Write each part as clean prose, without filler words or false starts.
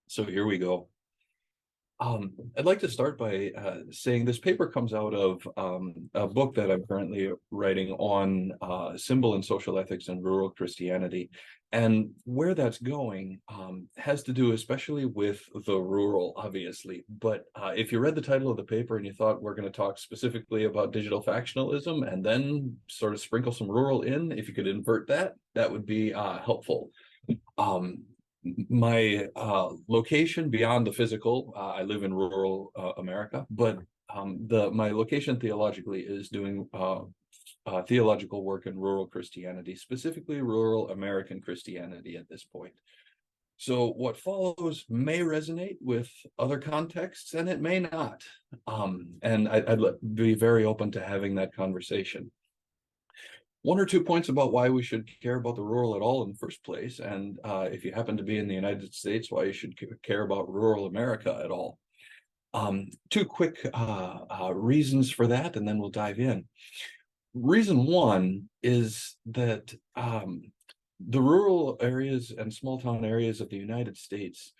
So here we go. I'd like to start by saying this paper comes out of a book that I'm currently writing on symbol and social ethics in rural Christianity. And where that's going has to do especially with the rural, obviously. But if you read the title of the paper and you thought we're going to talk specifically about digital factionalism and then sort of sprinkle some rural in, if you could invert that, that would be helpful. My location beyond the physical, I live in rural America, but my location theologically is doing theological work in rural Christianity, specifically rural American Christianity at this point. So what follows may resonate with other contexts, and it may not. And I'd be very open to having that conversation. One or two points about why we should care about the rural at all in the first place, and if you happen to be in the United States, why you should care about rural America at all. Two quick reasons for that, and then we'll dive in. Reason one is that the rural areas and small town areas of the United States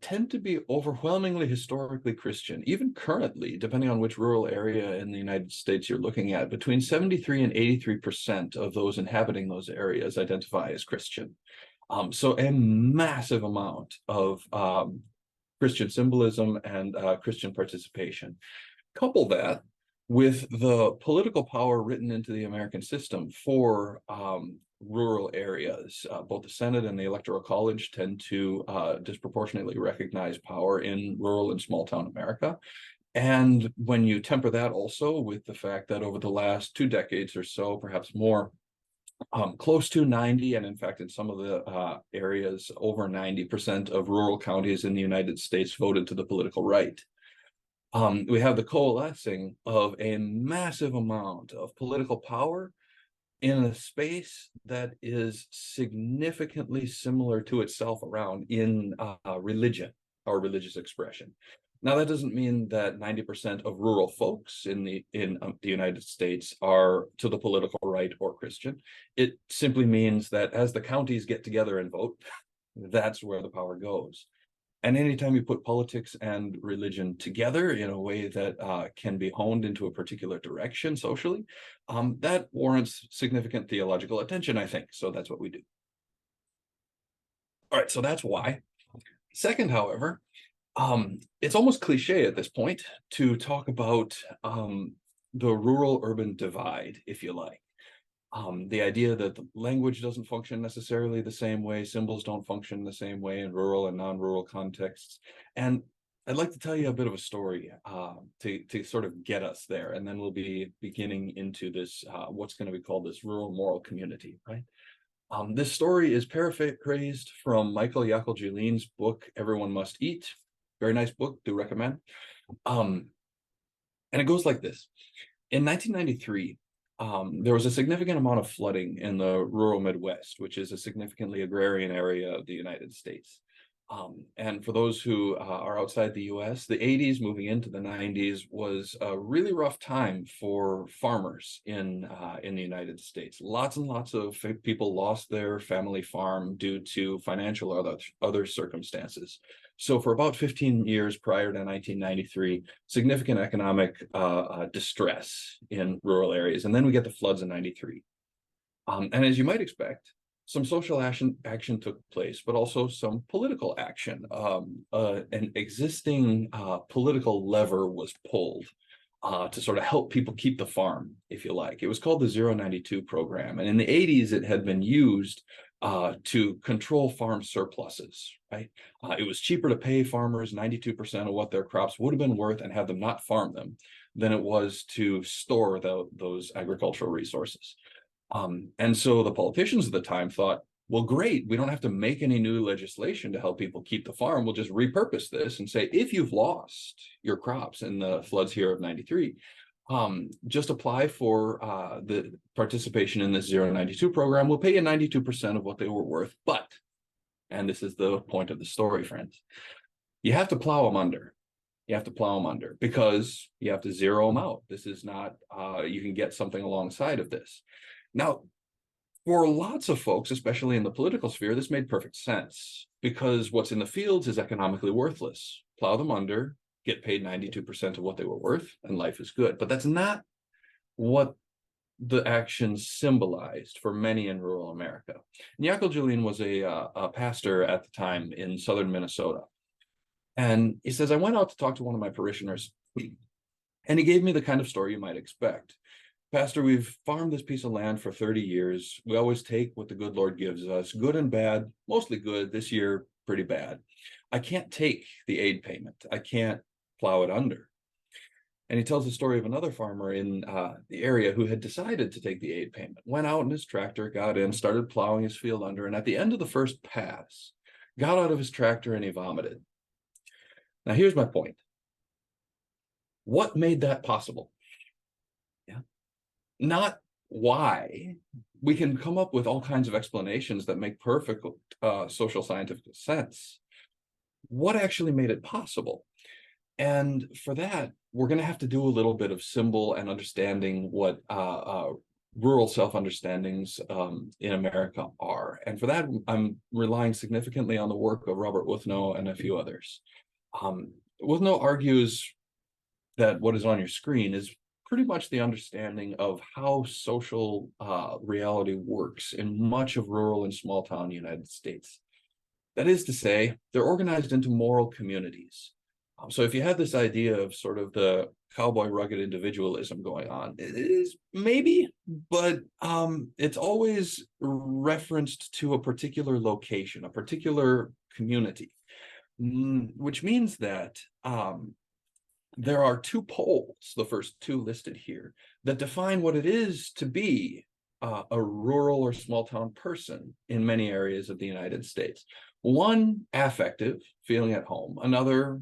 tend to be overwhelmingly historically Christian, even currently, depending on which rural area in the United States you're looking at. Between 73 and 83% of those inhabiting those areas identify as Christian. So a massive amount of Christian symbolism and Christian participation. Couple that with the political power written into the American system for rural areas. Both the Senate and the Electoral College tend to disproportionately recognize power in rural and small town America. And when you temper that also with the fact that over the last 2 decades or so, perhaps more, close to 90, and in fact, in some of the areas, over 90% of rural counties in the United States voted to the political right. We have the coalescing of a massive amount of political power in a space that is significantly similar to itself around in religion or religious expression. Now, that doesn't mean that 90% of rural folks in the United States are to the political right or Christian. It simply means that as the counties get together and vote, that's where the power goes. And anytime you put politics and religion together in a way that can be honed into a particular direction socially, that warrants significant theological attention, I think. So that's what we do. All right, so that's why. Second, however, it's almost cliche at this point to talk about the rural-urban divide, if you like. The idea that the language doesn't function necessarily the same way, symbols don't function the same way in rural and non-rural contexts. And I'd like to tell you a bit of a story to sort of get us there. And then we'll be beginning into this, what's going to be called this rural moral community, right? This story is paraphrased from Michael Yackel-Julin's book, Everyone Must Eat. Very nice book, do recommend. And it goes like this. In 1993, there was a significant amount of flooding in the rural Midwest, which is a significantly agrarian area of the United States. And for those who are outside the US, the 80s moving into the 90s was a really rough time for farmers in the United States. Lots and lots of people lost their family farm due to financial or other circumstances. So for about 15 years prior to 1993, significant economic distress in rural areas. And then we get the floods in 93. And as you might expect, some social action took place, but also some political action. An existing political lever was pulled to sort of help people keep the farm, if you like. It was called the 092 program. And in the 80s, it had been used to control farm surpluses, right? It was cheaper to pay farmers 92% of what their crops would have been worth and have them not farm them than it was to store those agricultural resources. And so the politicians at the time thought, well, great, we don't have to make any new legislation to help people keep the farm. We'll just repurpose this and say, if you've lost your crops in the floods here of 93, just apply for the participation in this 092 program. We'll pay you 92% of what they were worth. But, and this is the point of the story, friends, you have to plow them under. You have to plow them under because you have to zero them out. This is not, you can get something alongside of this. Now, for lots of folks, especially in the political sphere, this made perfect sense. because what's in the fields is economically worthless. Plow them under, get paid 92% of what they were worth, and life is good. But that's not what the actions symbolized for many in rural America. Jaakko Julien was a pastor at the time in southern Minnesota. And he says, I went out to talk to one of my parishioners, and he gave me the kind of story you might expect. Pastor, we've farmed this piece of land for 30 years. We always take what the good Lord gives us, good and bad, mostly good. This year, pretty bad. I can't take the aid payment. I can't plow it under. And he tells the story of another farmer in the area who had decided to take the aid payment, went out in his tractor, got in, started plowing his field under, and at the end of the first pass, got out of his tractor and he vomited. Now, here's my point. What made that possible? Yeah. Not why. We can come up with all kinds of explanations that make perfect social scientific sense. What actually made it possible? And for that, we're going to have to do a little bit of symbol and understanding what rural self-understandings in America are. And for that, I'm relying significantly on the work of Robert Wuthnow and a few others. Wuthnow argues that what is on your screen is pretty much the understanding of how social reality works in much of rural and small town United States. That is to say, they're organized into moral communities. So if you have this idea of sort of the cowboy rugged individualism going on, it is maybe, but it's always referenced to a particular location, a particular community, which means that there are two poles, the first two listed here, that define what it is to be a rural or small town person in many areas of the United States. One, affective, feeling at home. Another,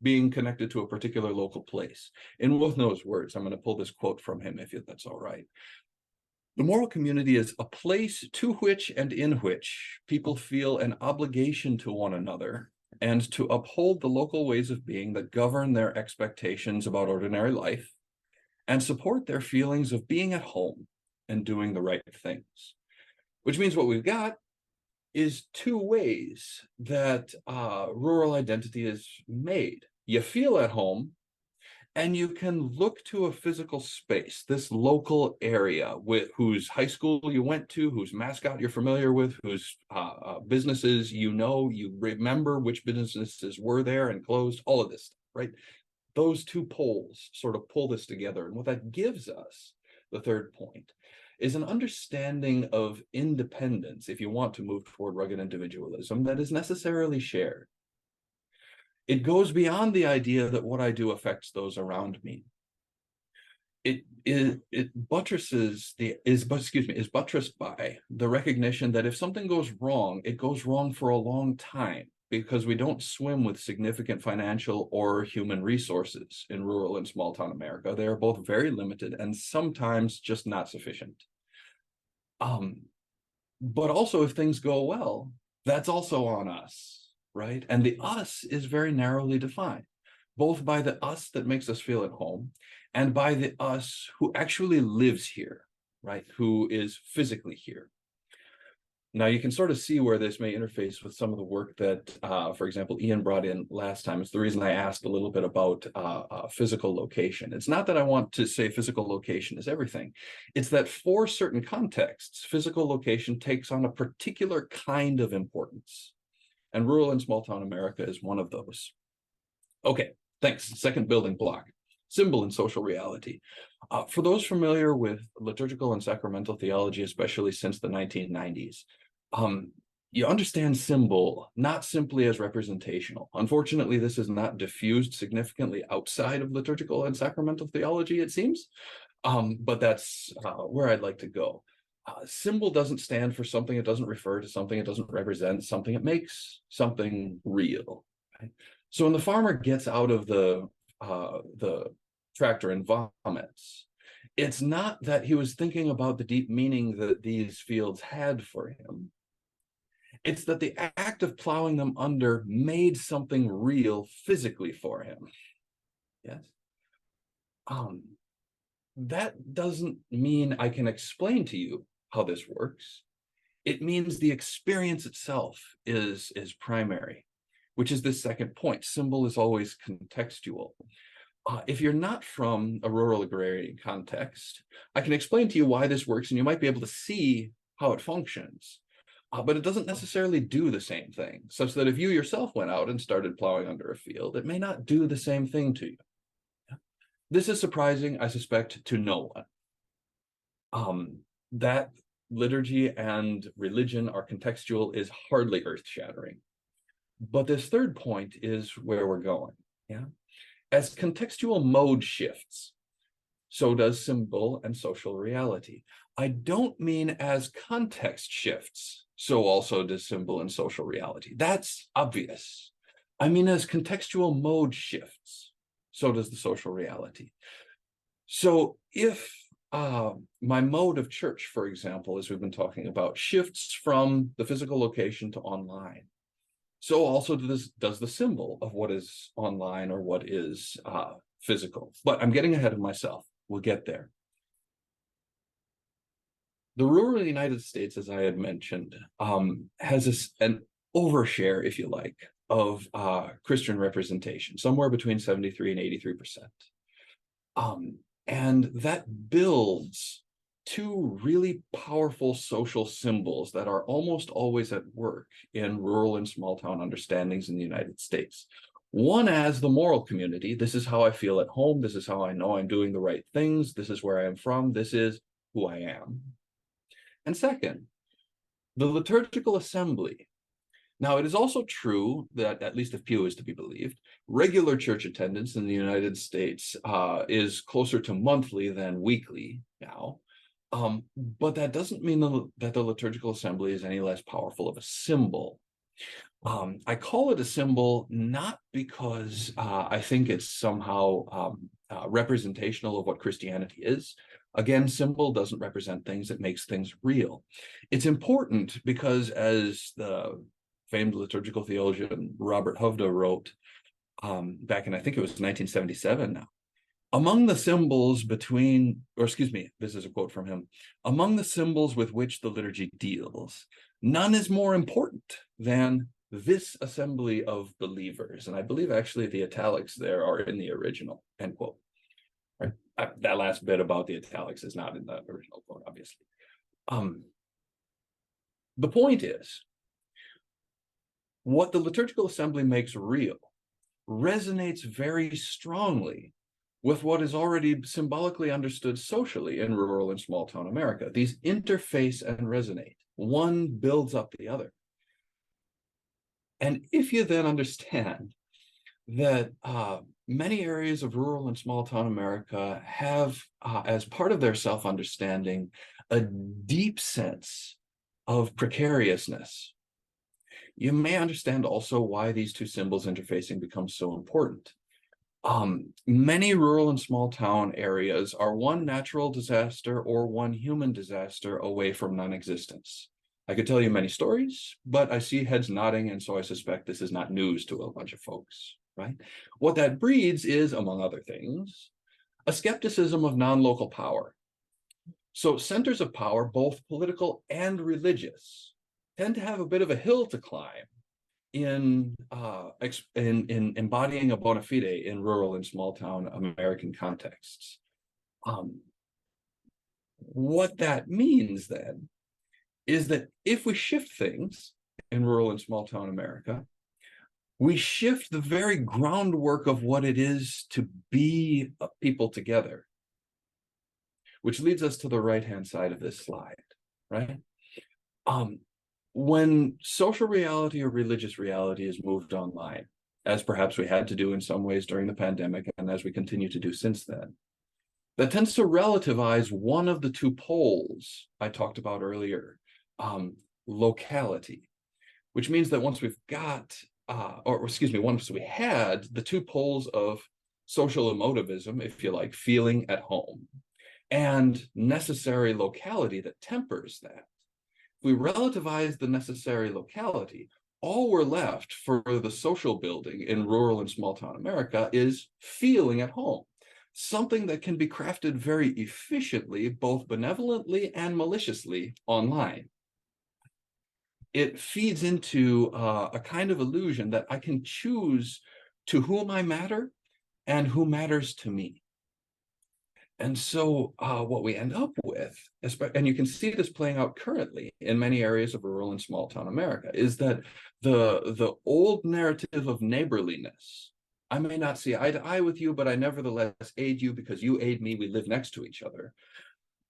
being connected to a particular local place. In Wuthnow's words, I'm going to pull this quote from him if that's all right. The moral community is a place to which and in which people feel an obligation to one another and to uphold the local ways of being that govern their expectations about ordinary life and support their feelings of being at home and doing the right things. Which means what we've got is two ways that rural identity is made. You feel at home, and you can look to a physical space, this local area with whose high school you went to, whose mascot you're familiar with, whose businesses you know, you remember which businesses were there and closed, all of this stuff, right? Those two poles sort of pull this together. And what that gives us, the third point, is an understanding of independence, if you want to move toward rugged individualism, that is necessarily shared. It goes beyond the idea that what I do affects those around me. It is buttressed by the recognition that if something goes wrong, it goes wrong for a long time, because we don't swim with significant financial or human resources in rural and small town America. They are both very limited and sometimes just not sufficient. But also, if things go well, that's also on us, right? And the us is very narrowly defined, both by the us that makes us feel at home and by the us who actually lives here, right? Who is physically here. Now, you can sort of see where this may interface with some of the work that, for example, Ian brought in last time. It's the reason I asked a little bit about physical location. It's not that I want to say physical location is everything. It's that for certain contexts, physical location takes on a particular kind of importance. And rural and small town America is one of those. Okay, thanks. Second building block, symbol and social reality. For those familiar with liturgical and sacramental theology, especially since the 1990s, you understand symbol not simply as representational. Unfortunately, this is not diffused significantly outside of liturgical and sacramental theology, it seems, but that's where I'd like to go. Symbol doesn't stand for something, it doesn't refer to something, it doesn't represent something, it makes something real. Right? So when the farmer gets out of the tractor and vomits, it's not that he was thinking about the deep meaning that these fields had for him. It's that the act of plowing them under made something real physically for him. Yes. That doesn't mean I can explain to you how this works. It means the experience itself is primary, which is the second point. Symbol is always contextual. If you're not from a rural agrarian context, I can explain to you why this works, and you might be able to see how it functions. But it doesn't necessarily do the same thing, such that if you yourself went out and started plowing under a field, it may not do the same thing to you. This is surprising, I suspect, to no one. That liturgy and religion are contextual is hardly earth-shattering. But this third point is where we're going. Yeah. As contextual mode shifts, so does symbol and social reality. I don't mean as context shifts, so also does symbol and social reality. That's obvious. I mean as contextual mode shifts, so does the social reality. So if my mode of church, for example, as we've been talking about, shifts from the physical location to online, so also does the symbol of what is online or what is physical. But I'm getting ahead of myself. We'll get there. The rural United States, as I had mentioned, has an overshare, if you like, of Christian representation, somewhere between 73 and 83%. And that builds two really powerful social symbols that are almost always at work in rural and small town understandings in the United States. One as the moral community. This is how I feel at home. This is how I know I'm doing the right things. This is where I am from. This is who I am. And second, the liturgical assembly. Now, it is also true that, at least if Pew is to be believed, regular church attendance in the United States is closer to monthly than weekly now. But that doesn't mean that the liturgical assembly is any less powerful of a symbol. I call it a symbol not because I think it's somehow representational of what Christianity is. Again, symbol doesn't represent things, it makes things real. It's important because, as the famed liturgical theologian Robert Hovda wrote back in, I think it was 1977 now, among the symbols between, or excuse me, this is a quote from him, among the symbols with which the liturgy deals, none is more important than this assembly of believers. And I believe actually the italics there are in the original, end quote. Right? That last bit about the italics is not in the original quote, obviously. The point is, what the liturgical assembly makes real resonates very strongly with what is already symbolically understood socially in rural and small town America. These interface and resonate. One builds up the other. And if you then understand that many areas of rural and small town America have, as part of their self-understanding, a deep sense of precariousness, you may understand also why these two symbols interfacing becomes so important. Many rural and small town areas are one natural disaster or one human disaster away from non-existence. I could tell you many stories, but I see heads nodding, and so I suspect this is not news to a bunch of folks, right? What that breeds is, among other things, a skepticism of non-local power. So centers of power, both political and religious, tend to have a bit of a hill to climb in embodying a bona fide in rural and small town American contexts. What that means then is that if we shift things in rural and small town America, we shift the very groundwork of what it is to be a people together, which leads us to the right-hand side of this slide, right? When social reality or religious reality is moved online, as perhaps we had to do in some ways during the pandemic, and as we continue to do since then, that tends to relativize one of the two poles I talked about earlier, locality, which means that once we've got, once we had the two poles of social emotivism, if you like, feeling at home, and necessary locality that tempers that, if we relativize the necessary locality, all we're left for the social building in rural and small town America is feeling at home, something that can be crafted very efficiently, both benevolently and maliciously online. it feeds into a kind of illusion that I can choose to whom I matter and who matters to me. And so what we end up with, and you can see this playing out currently in many areas of rural and small town America, is that the old narrative of neighborliness, I may not see eye to eye with you, but I nevertheless aid you because you aid me, we live next to each other,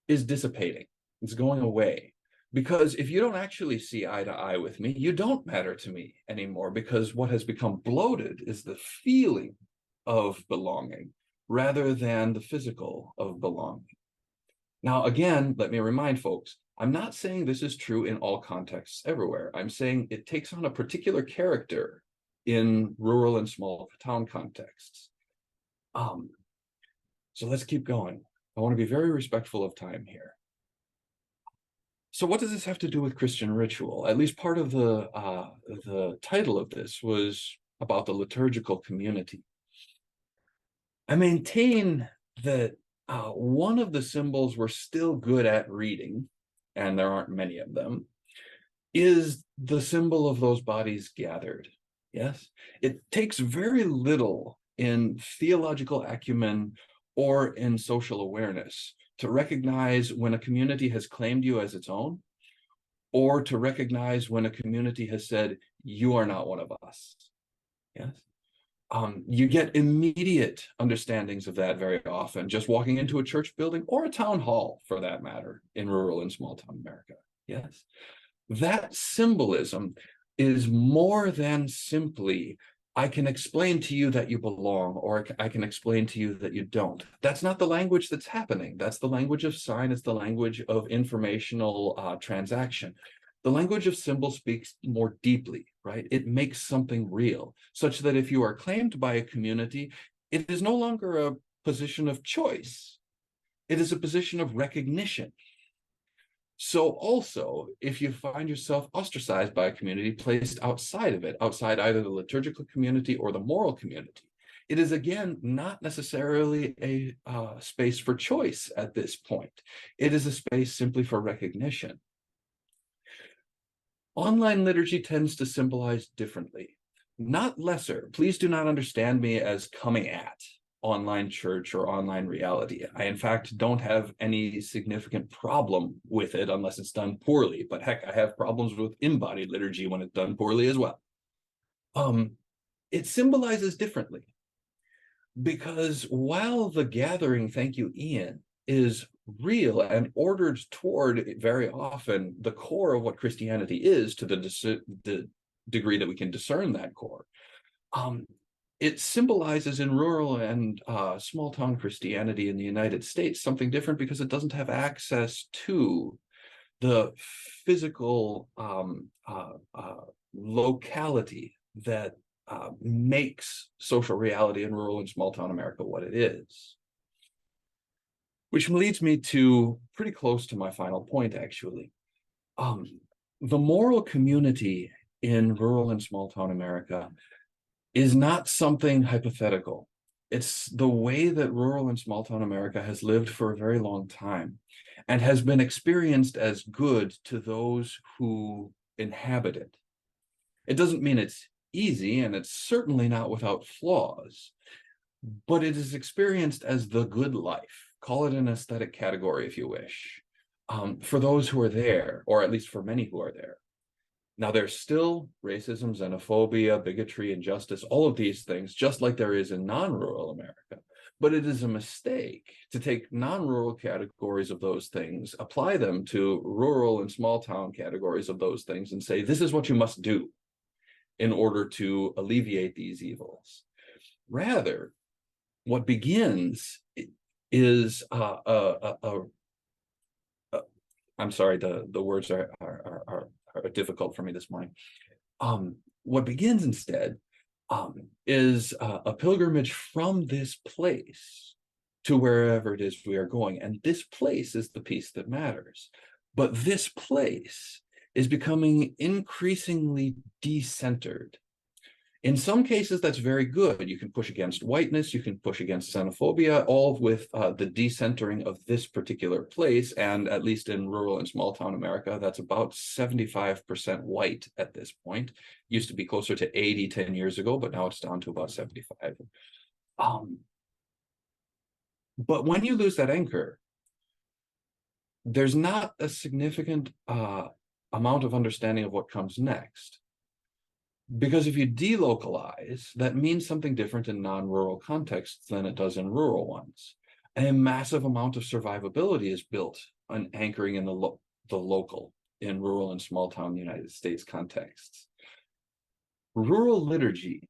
is dissipating. It's going away. Because if you don't actually see eye to eye with me, you don't matter to me anymore, because what has become bloated is the feeling of belonging rather than the physical of belonging. Now, again, let me remind folks, I'm not saying this is true in all contexts everywhere. I'm saying it takes on a particular character in rural and small town contexts. So let's keep going. I want to be very respectful of time here. So what does this have to do with Christian ritual? At least part of the title of this was about the liturgical community. I maintain that one of the symbols we're still good at reading, and there aren't many of them, is the symbol of those bodies gathered. Yes, it takes very little in theological acumen or in social awareness to recognize when a community has claimed you as its own, or to recognize when a community has said, you are not one of us. Yes. You get immediate understandings of that very often, just walking into a church building or a town hall, for that matter, in rural and small town America. Yes. That symbolism is more than simply, I can explain to you that you belong, or I can explain to you that you don't. That's not the language that's happening. That's the language of sign. It's the language of informational transaction. The language of symbol speaks more deeply, right? It makes something real, such that if you are claimed by a community, it is no longer a position of choice. It is a position of recognition. So also, if you find yourself ostracized by a community, placed outside of it, outside either the liturgical community or the moral community, it is again not necessarily a space for choice at this point. It is a space simply for recognition. Online liturgy tends to symbolize differently, not lesser. Please do not understand me as coming at online church or online reality. I, in fact, don't have any significant problem with it unless it's done poorly. But heck, I have problems with embodied liturgy when it's done poorly as well. It symbolizes differently because while the gathering, thank you, Ian, is real and ordered toward very often the core of what Christianity is, to the degree that we can discern that core, it symbolizes in rural and small town Christianity in the United States something different because it doesn't have access to the physical locality that makes social reality in rural and small town America what it is. Which leads me to pretty close to my final point, actually. The moral community in rural and small town America is not something hypothetical. It's the way that rural and small town America has lived for a very long time and has been experienced as good to those who inhabit it. It doesn't mean it's easy, and it's certainly not without flaws, but it is experienced as the good life. Call it an aesthetic category if you wish, for those who are there, or at least for many who are there. Now, there's still racism, xenophobia, bigotry, injustice, all of these things, just like there is in non-rural America. But it is a mistake to take non-rural categories of those things, apply them to rural and small town categories of those things, and say, this is what you must do in order to alleviate these evils. Rather, what begins is I'm sorry, the words are difficult for me this morning. What begins instead is a pilgrimage from this place to wherever it is we are going. And this place is the piece that matters. But this place is becoming increasingly decentered. In some cases, that's very good. You can push against whiteness, you can push against xenophobia, all with the decentering of this particular place. And at least in rural and small town America, that's about 75% white at this point. Used to be closer to 80 10 years ago, but now it's down to about 75. But when you lose that anchor, there's not a significant amount of understanding of what comes next. Because if you delocalize, that means something different in non-rural contexts than it does in rural ones. A massive amount of survivability is built on anchoring in the local in rural and small town United States contexts. Rural liturgy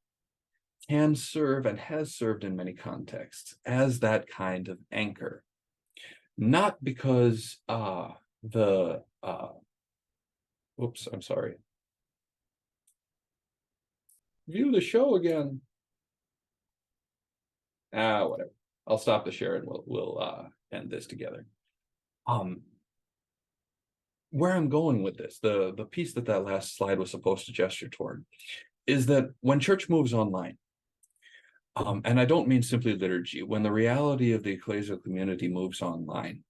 can serve and has served in many contexts as that kind of anchor. Not because oops, I'm sorry. View the show again. Whatever. I'll stop the share and we'll end this together. Where I'm going with this, the piece that last slide was supposed to gesture toward, is that when church moves online, and I don't mean simply liturgy, when the reality of the ecclesial community moves online,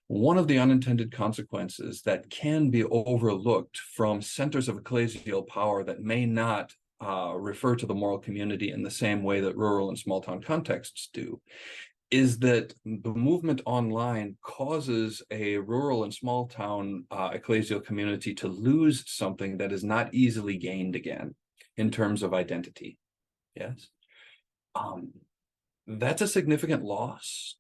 one of the unintended consequences that can be overlooked from centers of ecclesial power that may not refer to the moral community in the same way that rural and small town contexts do, is that the movement online causes a rural and small town ecclesial community to lose something that is not easily gained again in terms of identity. Yes. That's a significant loss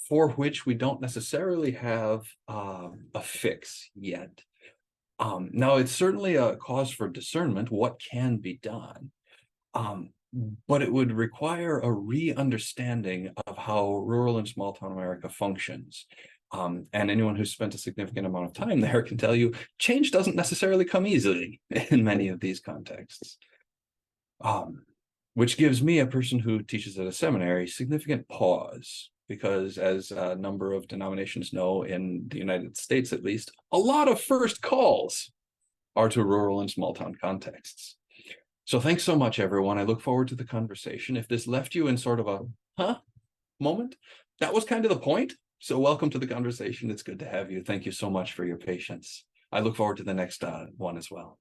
for which we don't necessarily have a fix yet. Now, it's certainly a cause for discernment, what can be done, but it would require a re-understanding of how rural and small town America functions. And anyone who's spent a significant amount of time there can tell you change doesn't necessarily come easily in many of these contexts. Which gives me, a person who teaches at a seminary, significant pause, because as a number of denominations know, in the United States at least, a lot of first calls are to rural and small town contexts. So thanks so much, everyone. I look forward to the conversation. If this left you in sort of a moment, that was kind of the point. So welcome to the conversation. It's good to have you. Thank you so much for your patience. I look forward to the next one as well.